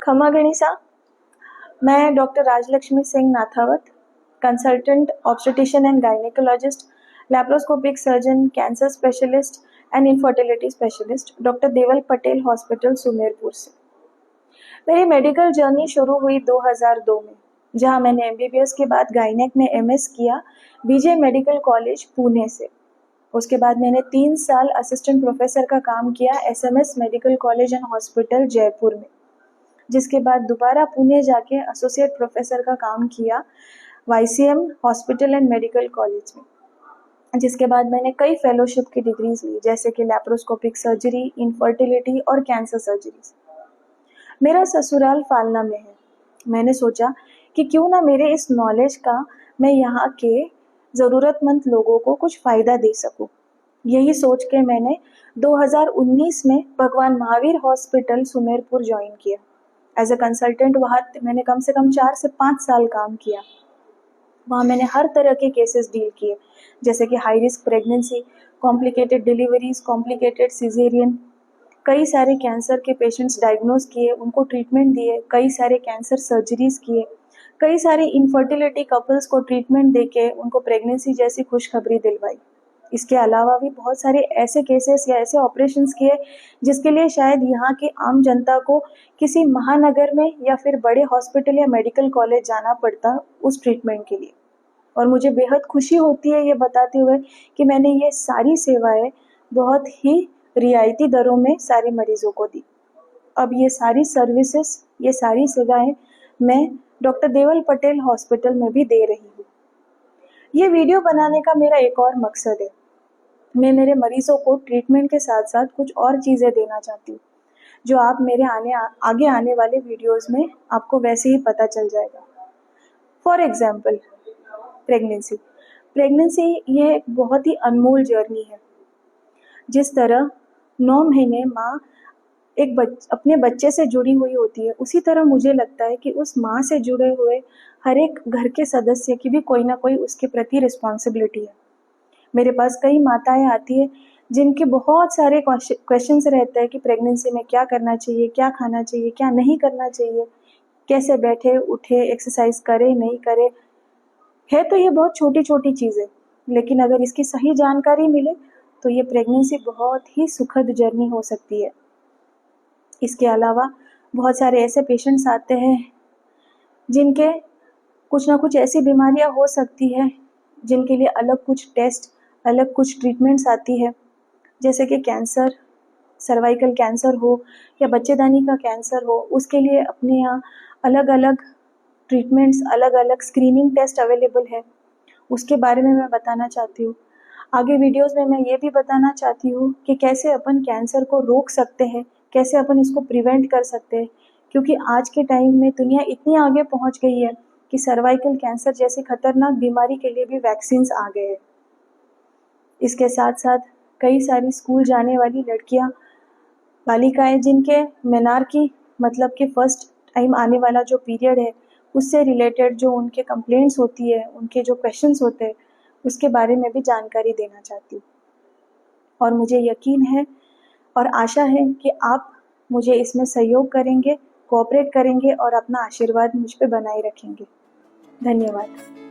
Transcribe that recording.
खमा गणिसा। मैं doctor Rajlakshmi Singh Nathawat, consultant obstetrician and gynaecologist, laparoscopic surgeon, cancer specialist and infertility specialist, doctor Deval Patel hospital Sumerpur से। मेरी मेडिकल जर्नी शुरू हुई 2002 में, जहां मैंने एमबीबीएस के बाद गायनेक में एमएस किया बीजे मेडिकल कॉलेज पुणे से। उसके बाद मैंने 3 साल असिस्टेंट प्रोफेसर का काम किया SMS medical college and hospital Jaipur में, जिसके बाद दोबारा पुणे जाके एसोसिएट प्रोफेसर का काम किया YCM hospital and medical college में, जिसके बाद मैंने कई फेलोशिप की डिग्रीज ली, जैसे कि लैप्रोस्कोपिक सर्जरी, इनफर्टिलिटी और कैंसर सर्जरीज। मेरा ससुराल फालना में है। मैंने सोचा कि क्यों ना मेरे इस नॉलेज का मैं यहाँ के ज़रूरतमंद लोगों को कुछ फ़ायदा दे सकूं। यही सोच के मैंने 2019 में भगवान महावीर हॉस्पिटल सुमेरपुर ज्वाइन किया। एज अ कंसल्टेंट वहाँ मैंने कम से कम 4 से 5 साल काम किया। वहाँ मैंने हर तरह के केसेस डील किए, जैसे कि high risk pregnancy, complicated deliveries, complicated caesarean, कई सारे कैंसर के पेशेंट्स डायग्नोज किए, उनको ट्रीटमेंट दिए, कई सारे कैंसर सर्जरीज किए, कई सारे इनफर्टिलिटी कपल्स को ट्रीटमेंट देके उनको प्रेगनेंसी जैसी खुशखबरी दिलवाई। इसके अलावा भी बहुत सारे ऐसे केसेस या ऐसे ऑपरेशंस किए जिसके लिए शायद यहाँ की आम जनता को किसी महानगर में या फिर बड़े हॉस्पिटल या मेडिकल कॉलेज जाना पड़ता उस ट्रीटमेंट के लिए। और मुझे बेहद खुशी होती है ये बताते हुए कि मैंने ये सारी सेवाएं बहुत ही रियायती दरों में सारे मरीजों को दी। अब ये सारी सर्विसेज, ये सारी सेवाएं मैं डॉक्टर देवल पटेल हॉस्पिटल में भी दे रही हूँ। ये वीडियो बनाने का मेरा एक और मकसद है। मैं मेरे मरीजों को ट्रीटमेंट के साथ साथ कुछ और चीज़ें देना चाहती हूँ, जो आप मेरे आगे आने वाले वीडियोस में आपको वैसे ही पता चल जाएगा। फॉर एग्जाम्पल, प्रेगनेंसी ये एक बहुत ही अनमोल जर्नी है। जिस तरह 9 महीने माँ अपने बच्चे से जुड़ी हुई होती है, उसी तरह मुझे लगता है कि उस माँ से जुड़े हुए हर एक घर के सदस्य की भी कोई ना कोई उसके प्रति रिस्पॉन्सिबिलिटी है। मेरे पास कई माताएं आती है जिनके बहुत सारे क्वेश्चंस रहते हैं कि प्रेगनेंसी में क्या करना चाहिए, क्या खाना चाहिए, क्या नहीं करना चाहिए, कैसे बैठे उठे, एक्सरसाइज करे नहीं करे। है तो ये बहुत छोटी छोटी चीज़ें, लेकिन अगर इसकी सही जानकारी मिले तो ये प्रेगनेंसी बहुत ही सुखद जर्नी हो सकती है। इसके अलावा बहुत सारे ऐसे पेशेंट्स आते हैं जिनके कुछ ना कुछ ऐसी बीमारियां हो सकती है जिनके लिए अलग कुछ टेस्ट, अलग कुछ ट्रीटमेंट्स आती है, जैसे कि कैंसर, सर्वाइकल कैंसर हो या बच्चेदानी का कैंसर हो, उसके लिए अपने यहाँ अलग अलग ट्रीटमेंट्स, अलग अलग स्क्रीनिंग टेस्ट अवेलेबल है। उसके बारे में मैं बताना चाहती हूँ। आगे वीडियोस में मैं ये भी बताना चाहती हूँ कि कैसे अपन कैंसर को रोक सकते हैं, कैसे अपन इसको प्रिवेंट कर सकते हैं, क्योंकि आज के टाइम में दुनिया इतनी आगे पहुँच गई है कि सर्वाइकल कैंसर जैसी खतरनाक बीमारी के लिए भी वैक्सीन्स आ गए हैं। इसके साथ साथ कई सारी स्कूल जाने वाली लड़कियां, बालिकाएं, जिनके मेनार्की मतलब कि फर्स्ट टाइम आने वाला जो पीरियड है, उससे रिलेटेड जो उनके कंप्लेंट्स होती है, उनके जो क्वेश्चंस होते हैं, उसके बारे में भी जानकारी देना चाहती हूँ। और मुझे यकीन है और आशा है कि आप मुझे इसमें सहयोग करेंगे, कोऑपरेट करेंगे और अपना आशीर्वाद मुझ पे बनाए रखेंगे। धन्यवाद।